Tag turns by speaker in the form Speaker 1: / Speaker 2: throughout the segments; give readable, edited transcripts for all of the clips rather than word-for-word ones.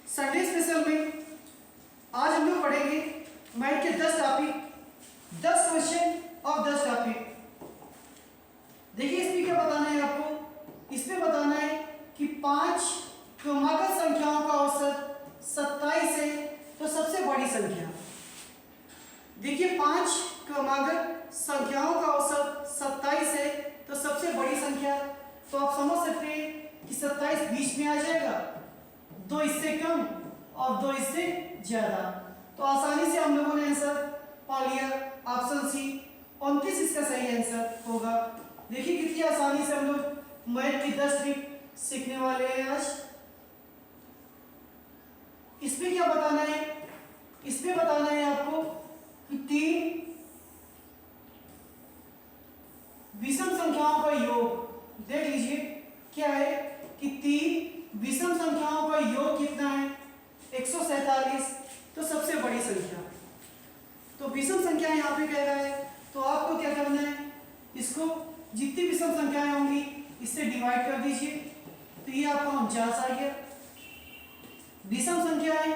Speaker 1: Sunday special में आज हम लोग पढ़ेंगे मैथ के 10 टॉपिक, 10 क्वेश्चन और 10 टॉपिक। देखिए इसमें क्या बताना है आपको, इसमें बताना है कि 5 क्रमागत संख्याओं का औसत 27 है तो सबसे बड़ी संख्या। देखिए 5 क्रमागत संख्याओं का औसत 27 है तो सबसे बड़ी संख्या। तो आप समझ सकते हैं कि 27 बीच में आ जाएगा, 2 इससे कम और 2 इससे ज्यादा। तो आसानी से हम लोगों ने आंसर पा लिया, ऑप्शन सी 29 इसका सही आंसर होगा। देखिए कितनी आसानी से हम लोग मैथ की 10 ट्रिक सीखने वाले हैं आज। इसमें क्या बताना है, इसमें बताना है आपको कि 3 विषम संख्याओं का योग। देख लीजिए क्या है कि 3 विषम संख्याओं का योग कितना है, 147, तो सबसे बड़ी संख्या। तो विषम संख्या यहाँ पे कह रहा है तो आपको क्या करना है, इसको जितनी विषम संख्याएं होंगी इससे डिवाइड कर दीजिए। तो ये आपका 49 आ गया। विषम संख्याएं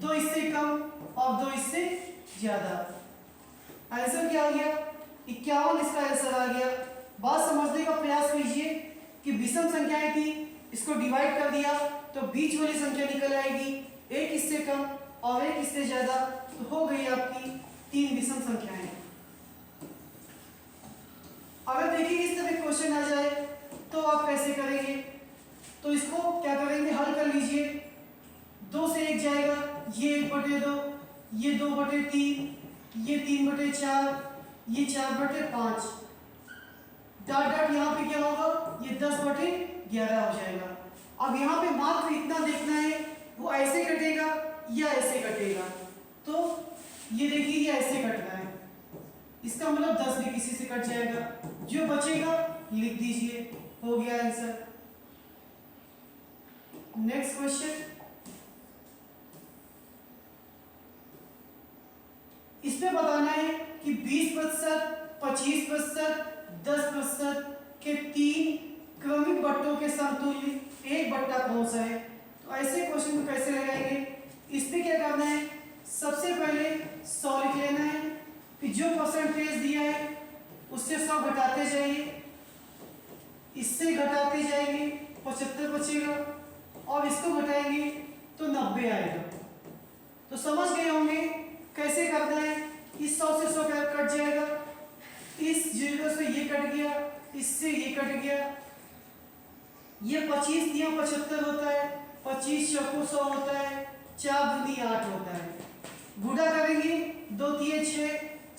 Speaker 1: 2 इससे कम और 2 इससे ज्यादा। आंसर क्या आ गया, 51 इसका आंसर आ गया। बात समझने का प्रयास कीजिए कि विषम संख्याएं थी, इसको डिवाइड कर दिया तो बीच वाली संख्या निकल आएगी, 1 इससे कम और 1 इससे ज्यादा, तो हो गई आपकी 3 विषम संख्याएं। अगर देखिए इस तरह क्वेश्चन आ जाए तो आप कैसे करेंगे, तो इसको क्या करेंगे, हल कर लीजिए। 2 से 1 जाएगा, ये 1/2, ये 2/3, ये 3/4, ये 4/5। डॉट डॉट यहाँ पे क्या होगा, ये 10/11 हो जाएगा। अब यहाँ पे मात्र इतना देखना है, वो ऐसे कटेगा या ऐसे कटेगा। तो ये देखिए ये ऐसे कट रहा है, इसका मतलब 10 भी किसी से कट जाएगा। जो बचेगा लिख दीजिए, हो गया आंसर। नेक्स्ट क्वेश्चन, इसमें बताना है कि 20%, 25%, 10% के 3 क्रमिक बट्टों के समतुल्य एक बट्टा कौन सा है। तो ऐसे क्वेश्चन को कैसे लगाएंगे, इसमें क्या करना है, सबसे पहले 100 लिख लेना है, फिर जो परसेंटेज दिया है उससे 100 घटाते जाइए, इससे घटाते जाएंगे 75 बचेगा, और इसको घटाएंगे तो 90 आएगा। तो समझ गए होंगे कैसे करना है। इस 100 से 100 कट जाएगा, इस 0 से ये कट गया, इससे ये कट गया, ये 25 दिया 75 होता है, 25 चौको 100 होता है, 4 दूनी 8 होता है। गुणा करेंगे 2 3 6,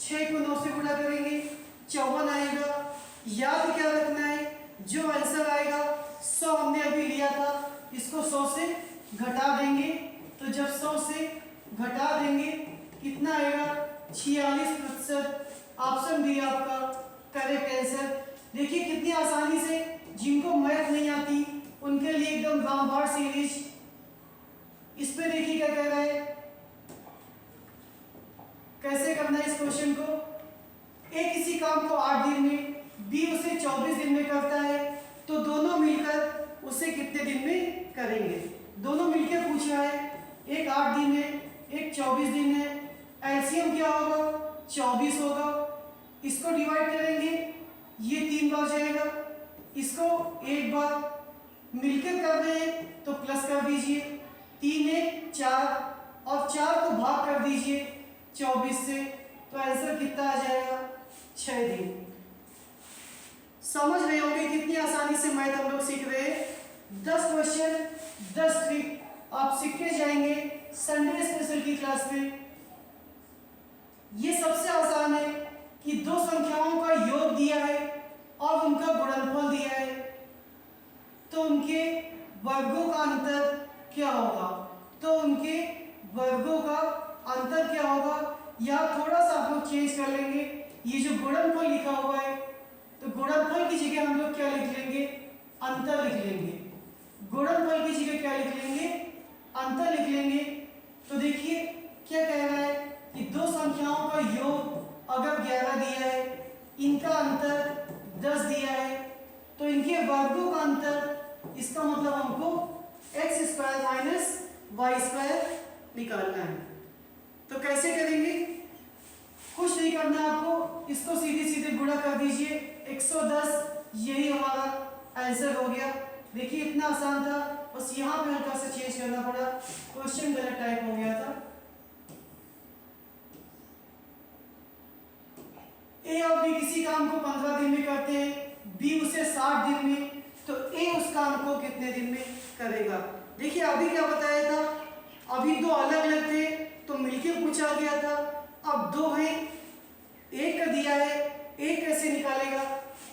Speaker 1: 6 को 9 से गुणा करेंगे 54 आएगा। याद क्या रखना है, जो आंसर आएगा 100 हमने अभी लिया था, इसको 100 से घटा देंगे। तो जब 100 से घटा देंगे कितना आएगा, 46%। ऑप्शन डी आपका करेक्ट आंसर। देखिए कितनी आसानी से, जिनको मैथ नहीं आती उनके लिए एकदम रामबाण सीरीज। इस पे देखिए क्या कह रहा है, कैसे करना है इस क्वेश्चन को। ए किसी काम को 8 दिन में, बी उसे 24 दिन में करता है, तो दोनों मिलकर उसे कितने दिन में करेंगे। दोनों मिलकर पूछा है, एक 8 दिन है, एक 24 दिन है। एलसीएम क्या होगा, 24 होगा। इसको डिवाइड करेंगे, ये 3 बार जाएगा, इसको 1 बार। मिलकर कर रहे हैं तो प्लस कर दीजिए, 3 1 4, और 4 को भाग कर दीजिए 24 से, तो आंसर कितना आ जाएगा, 6 दिन। समझ रहे होंगे कितनी आसानी से मैथ हम लोग सीख रहे हैं। 10 क्वेश्चन 10 ट्रिक आप सीखते जाएंगे संडे स्पेशल की क्लास में। ये सबसे आसान है कि 2 संख्याओं का योग दिया है और उनका गुणनफल दिया है, तो उनके वर्गों का अंतर क्या होगा। तो उनके वर्गों का अंतर क्या होगा, या थोड़ा सा आप लोग चेंज कर लेंगे। ये जो गुणनफल लिखा हुआ है, तो गुणनफल की जगह हम लोग क्या लिख लेंगे, अंतर लिख लेंगे। गुणनफल की जगह क्या लिख लेंगे, अंतर लिख लेंगे। तो देखिए क्या कह रहा है कि 2 संख्याओं का योग अगर 11 दिया है, इनका अंतर 10 दिया है, तो इनके वर्गों का अंतर, इसका मतलब हमको x² - y² निकालना है। तो कैसे करेंगे? कुछ नहीं करना आपको, इसको सीधे सीधे गुणा कर दीजिए 110, यही हमारा आंसर हो गया। देखिए इतना आसान था, बस यहाँ पे हल्का सा चेंज करना पड़ा, क्वेश्चन गलत टाइप हो गया था। ए और बी किसी काम को 15 दिन में करते हैं, बी उसे 60 दिन में, तो ए उस काम को कितने दिन में करेगा? देखिए अभी क्या बताया था, अभी दो अलग अलग थे तो मिलके पूछा गया था, अब दो हैं, एक का दिया है, एक कैसे निकालेगा?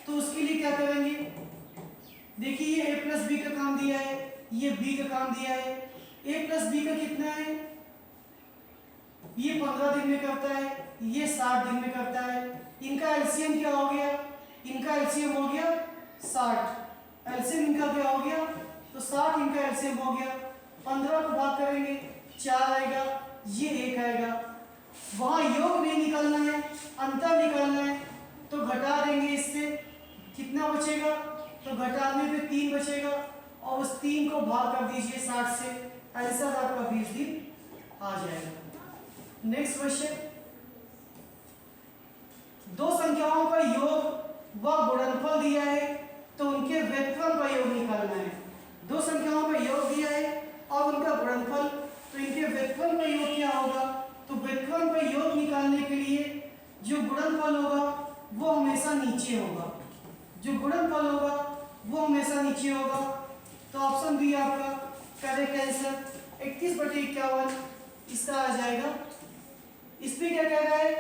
Speaker 1: तो उसके लिए क्या करेंगे? देखिए ये a प्लस बी का काम दिया है, ये b का काम दिया है। a प्लस बी का कितना है? ये 15 दिन में करता है, ये 60 दिन में करता है। इनका एलसीएम क्या हो गया? इनका एलसीएम हो गया 60। एलसीएम इनका क्या हो गया? तो 60 इनका एलसीएम हो गया। 15 को भाग करेंगे 4 आएगा, ये 1 आएगा। वहां योग नहीं निकालना है, अंतर निकालना है, तो घटा देंगे इससे, कितना बचेगा? तो घटाने पे 3 बचेगा और उस 3 को भाग कर दीजिए 60 से, आंसर आपका 20 दिन आ जाएगा। नेक्स्ट क्वेश्चन, दो संख्याओं का योग व गुणनफल दिया है तो उनके व्युत्क्रम का योग निकालना है। दो संख्याओं का योग दिया है और उनका गुणनफल, तो इनके व्युत्क्रम का योग क्या होगा? तो व्युत्क्रम का योग निकालने के लिए जो गुणनफल होगा वो हमेशा नीचे होगा, जो गुणनफल होगा वो हमेशा नीचे होगा। तो ऑप्शन बी आपका करेक्ट आंसर, 31/51 इसका आ जाएगा। इसमें क्या कह रहा है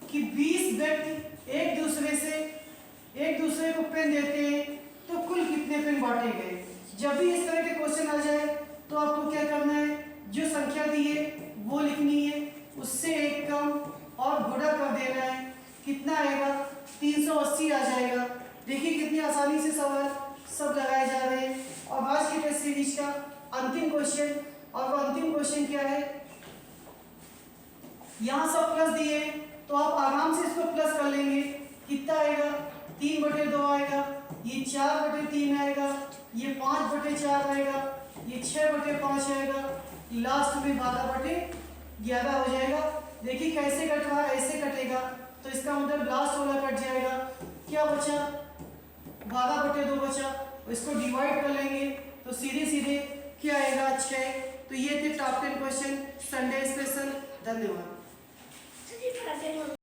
Speaker 1: कि 20 व्यक्ति एक दूसरे को पेन देते हैं तो कुल कितने पेन बांटे गए? जब भी इस तरह के क्वेश्चन आ जाए तो आपको क्या करना है, जो संख्या दी है वो लिखनी है, उससे एक कम और गुणा कर देना है। कितना आएगा? 380 आ जाएगा। देखिए कितनी आसानी से सवाल सब लगाए जा रहे हैं। और आज की टेस्ट सीरीज का अंतिम क्वेश्चन, और वो अंतिम क्वेश्चन क्या है, यहाँ सब प्लस दिए तो आप आराम से इसको प्लस कर लेंगे। कितना आएगा? 3/2 आएगा, ये 4/3 आएगा, ये 5/4 आएगा, ये 6/5 आएगा, लास्ट में 12/11 हो जाएगा। देखिए कैसे कट रहा है, ऐसे कटेगा तो इसका मतलब लास्ट वाला कट जाएगा। क्या बचा? 12/2 बचा, इसको डिवाइड कर लेंगे तो सीधे सीधे क्या आएगा? 6। तो ये थे टॉप 10 क्वेश्चन संडे स्पेशल। धन्यवाद।